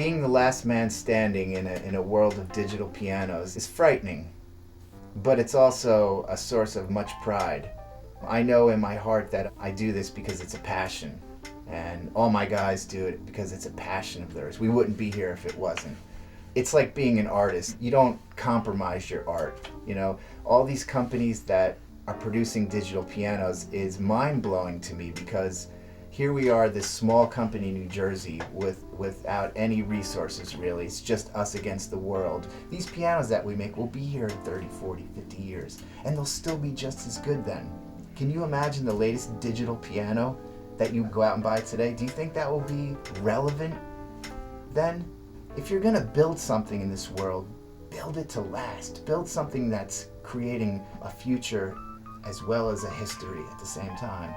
Being the last man standing in a world of digital pianos is frightening, but it's also a source of much pride. I know in my heart that I do this because it's a passion, and all my guys do it because it's a passion of theirs. We wouldn't be here if it wasn't. It's like being an artist. You don't compromise your art. You know, all these companies that are producing digital pianos is mind-blowing to me, because here we are, this small company in New Jersey without any resources really. It's just us against the world. These pianos that we make will be here in 30, 40, 50 years, and they'll still be just as good then. Can you imagine the latest digital piano that you go out and buy today? Do you think that will be relevant then? If you're gonna build something in this world, build it to last. Build something that's creating a future as well as a history at the same time.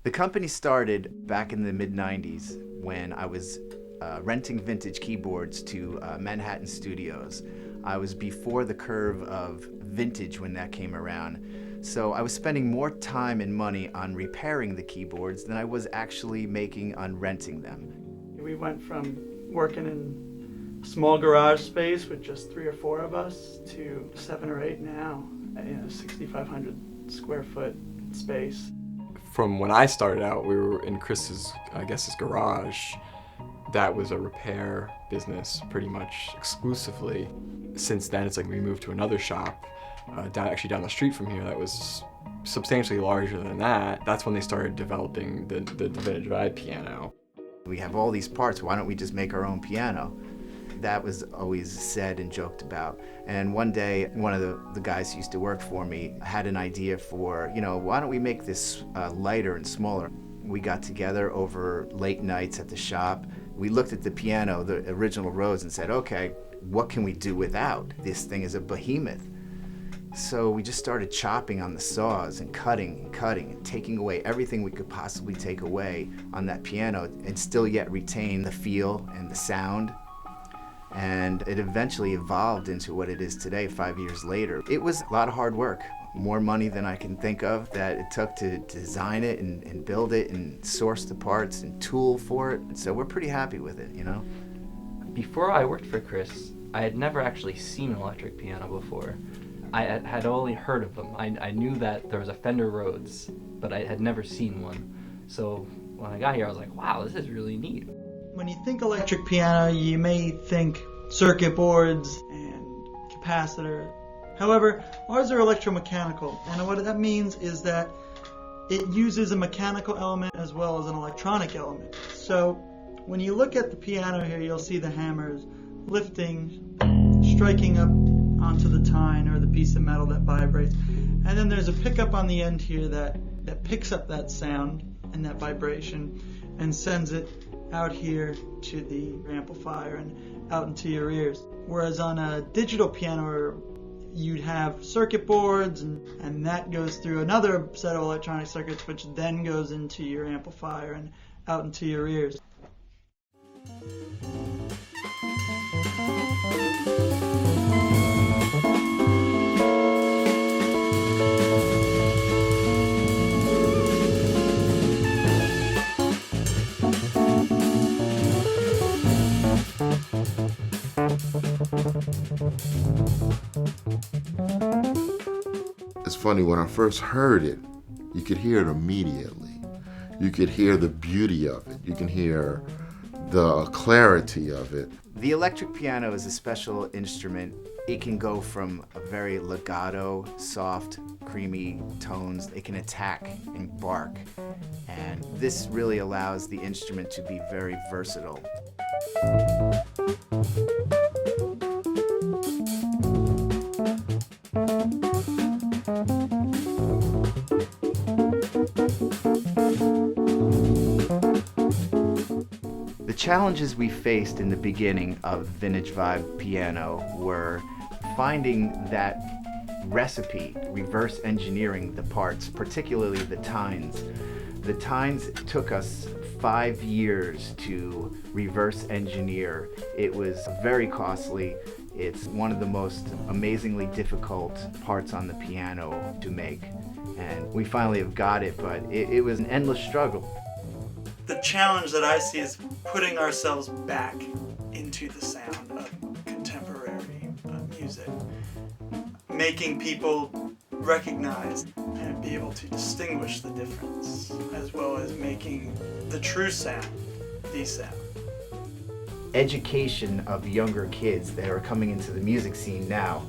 The company started back in the mid-90s when I was renting vintage keyboards to Manhattan studios. I was before the curve of vintage when that came around. So I was spending more time and money on repairing the keyboards than I was actually making on renting them. We went from working in a small garage space with just 3 or 4 of us to 7 or 8 now in a 6,500 square foot space. From when I started out, we were in Chris's, his garage. That was a repair business pretty much exclusively. Since then, it's like we moved to another shop down the street from here that was substantially larger than that. That's when they started developing the vintage vibe piano. We have all these parts, why don't we just make our own piano? That was always said and joked about. And one day, one of the guys who used to work for me had an idea for, why don't we make this lighter and smaller? We got together over late nights at the shop. We looked at the piano, the original Rhodes, and said, okay, what can we do without? This thing is a behemoth. So we just started chopping on the saws and cutting and taking away everything we could possibly take away on that piano and still yet retain the feel and the sound. And it eventually evolved into what it is today, 5 years later. It was a lot of hard work, more money than I can think of that it took to design it and build it and source the parts and tool for it. So we're pretty happy with it, Before I worked for Chris, I had never actually seen an electric piano before. I had only heard of them. I knew that there was a Fender Rhodes, but I had never seen one. So when I got here, I was like, wow, this is really neat. When you think electric piano, you may think circuit boards and capacitor. However, ours are electro-mechanical, and what that means is that it uses a mechanical element as well as an electronic element. So when you look at the piano here, you'll see the hammers lifting, striking up onto the tine or the piece of metal that vibrates. And then there's a pickup on the end here that picks up that sound and that vibration and sends it out here to the amplifier and out into your ears. Whereas on a digital piano, you'd have circuit boards and that goes through another set of electronic circuits, which then goes into your amplifier and out into your ears. It's funny, when I first heard it, you could hear it immediately. You could hear the beauty of it. You can hear the clarity of it. The electric piano is a special instrument. It can go from a very legato, soft, creamy tones. It can attack and bark. And this really allows the instrument to be very versatile. The challenges we faced in the beginning of Vintage Vibe Piano were finding that recipe, reverse engineering the parts, particularly the tines. The tines took us 5 years to reverse engineer. It was very costly. It's one of the most amazingly difficult parts on the piano to make. And we finally have got it, but it was an endless struggle. The challenge that I see is putting ourselves back into the sound of contemporary music, making people recognize and be able to distinguish the difference, as well as making the true sound the sound. Education of younger kids that are coming into the music scene now,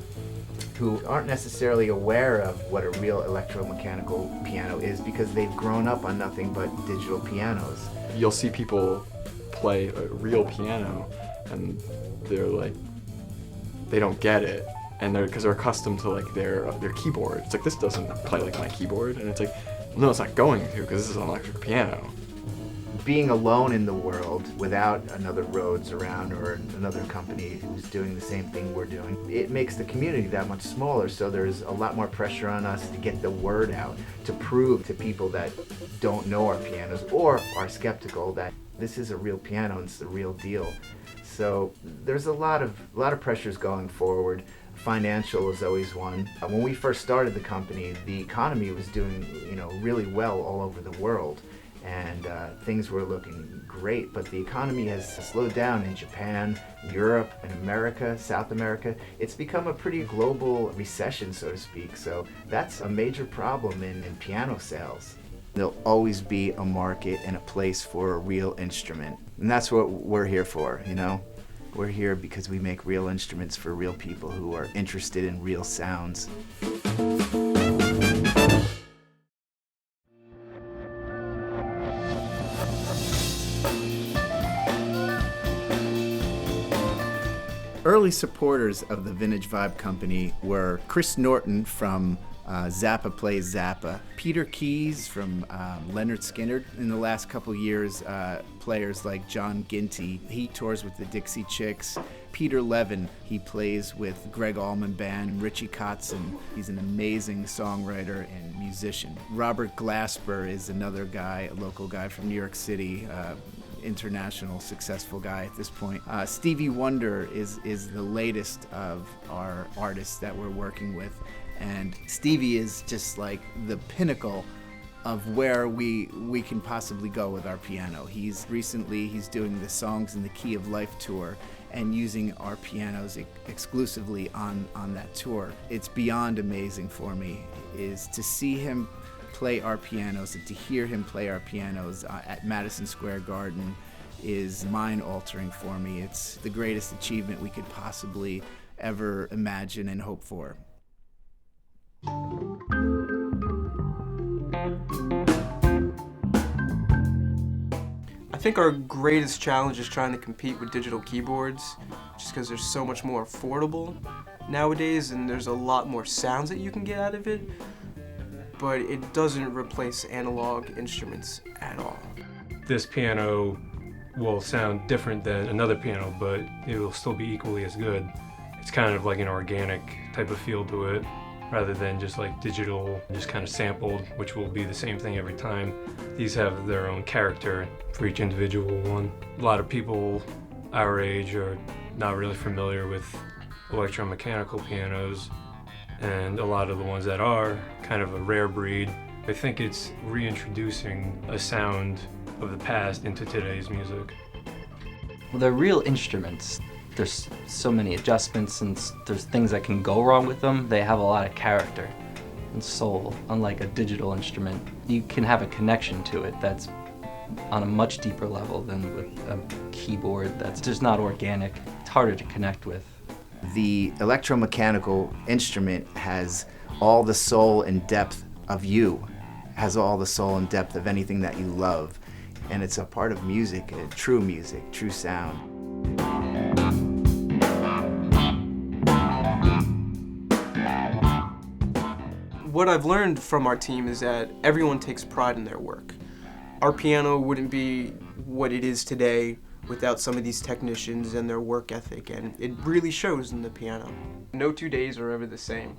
who aren't necessarily aware of what a real electromechanical piano is because they've grown up on nothing but digital pianos. You'll see people play a real piano and they're like, they don't get it, and because they're accustomed to like their keyboard. It's like, this doesn't play like my keyboard, and it's like, no, it's not going to, because this is an electric piano. Being alone in the world without another Rhodes around or another company who's doing the same thing we're doing, it makes the community that much smaller, so there's a lot more pressure on us to get the word out, to prove to people that don't know our pianos or are skeptical that this is a real piano and it's the real deal. So there's a lot of pressures going forward. Financial is always one. When we first started the company, the economy was doing, really well all over the world. And things were looking great, but the economy has slowed down in Japan, Europe, and America, South America. It's become a pretty global recession, so to speak, so that's a major problem in piano sales. There'll always be a market and a place for a real instrument, and that's what we're here for, We're here because we make real instruments for real people who are interested in real sounds. Early supporters of the Vintage Vibe Company were Chris Norton from Zappa Plays Zappa, Peter Keys from Leonard Skinner. In the last couple years, players like John Ginty, he tours with the Dixie Chicks. Peter Levin, he plays with Greg Allman Band. Richie Kotzen, he's an amazing songwriter and musician. Robert Glasper is another guy, a local guy from New York City, international successful guy at this point. Stevie Wonder is the latest of our artists that we're working with, and Stevie is just like the pinnacle of where we can possibly go with our piano. He's doing the Songs in the Key of Life tour and using our pianos exclusively on that tour. It's beyond amazing for me is to see him play our pianos and to hear him play our pianos at Madison Square Garden is mind-altering for me. It's the greatest achievement we could possibly ever imagine and hope for. I think our greatest challenge is trying to compete with digital keyboards, just because they're so much more affordable nowadays and there's a lot more sounds that you can get out of it. But it doesn't replace analog instruments at all. This piano will sound different than another piano, but it will still be equally as good. It's kind of like an organic type of feel to it, rather than just like digital, just kind of sampled, which will be the same thing every time. These have their own character for each individual one. A lot of people our age are not really familiar with electromechanical pianos, and a lot of the ones that are kind of a rare breed. I think it's reintroducing a sound of the past into today's music. Well, they're real instruments. There's so many adjustments and there's things that can go wrong with them. They have a lot of character and soul, unlike a digital instrument. You can have a connection to it that's on a much deeper level than with a keyboard that's just not organic. It's harder to connect with. The electromechanical instrument has all the soul and depth of you, has all the soul and depth of anything that you love, and it's a part of music, true sound. What I've learned from our team is that everyone takes pride in their work. Our piano wouldn't be what it is today without some of these technicians and their work ethic, and it really shows in the piano. No 2 days are ever the same.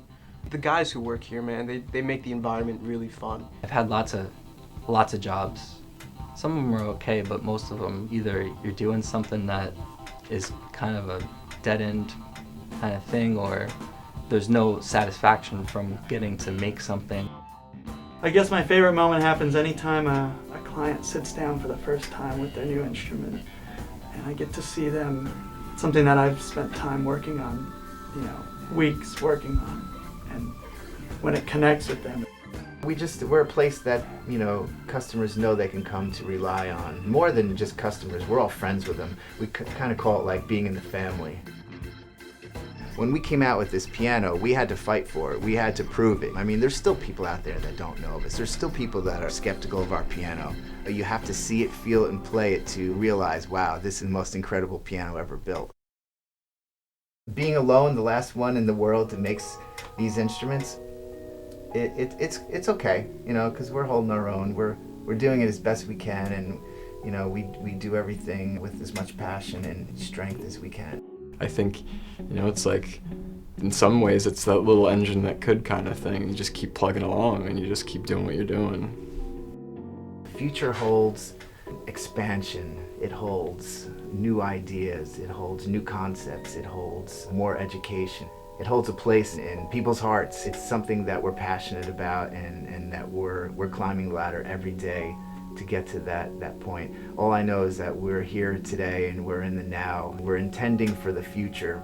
The guys who work here, man, they make the environment really fun. I've had lots of jobs Some of them are okay, but most of them, either you're doing something that is kind of a dead-end kind of thing, or there's no satisfaction from getting to make something. I guess my favorite moment happens anytime a client sits down for the first time with their new instrument, and I get to see them, something that I've spent time working on, weeks working on, and when it connects with them. We're a place that, customers know they can come to rely on. More than just customers, we're all friends with them. We kind of call it like being in the family. When we came out with this piano, we had to fight for it. We had to prove it. I mean, there's still people out there that don't know of us. There's still people that are skeptical of our piano. You have to see it, feel it, and play it to realize, wow, this is the most incredible piano ever built. Being alone, the last one in the world that makes these instruments, it's okay, because we're holding our own. We're doing it as best we can, and we do everything with as much passion and strength as we can. I think, it's like, in some ways, it's that little engine that could kind of thing. You just keep plugging along and you just keep doing what you're doing. The future holds expansion. It holds new ideas. It holds new concepts. It holds more education. It holds a place in people's hearts. It's something that we're passionate about, and that we're climbing the ladder every day to get to that point. All I know is that we're here today and we're in the now. We're intending for the future,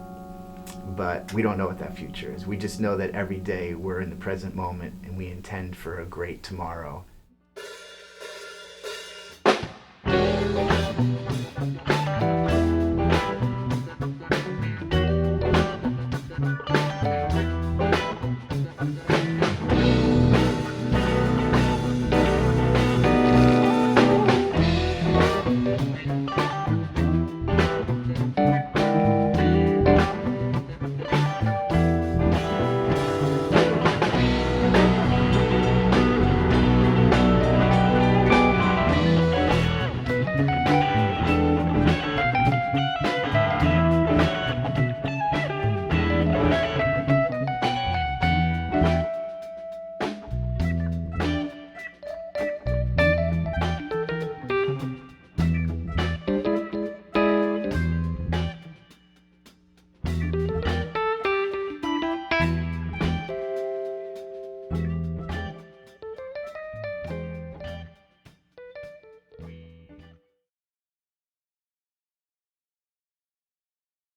but we don't know what that future is. We just know that every day we're in the present moment and we intend for a great tomorrow.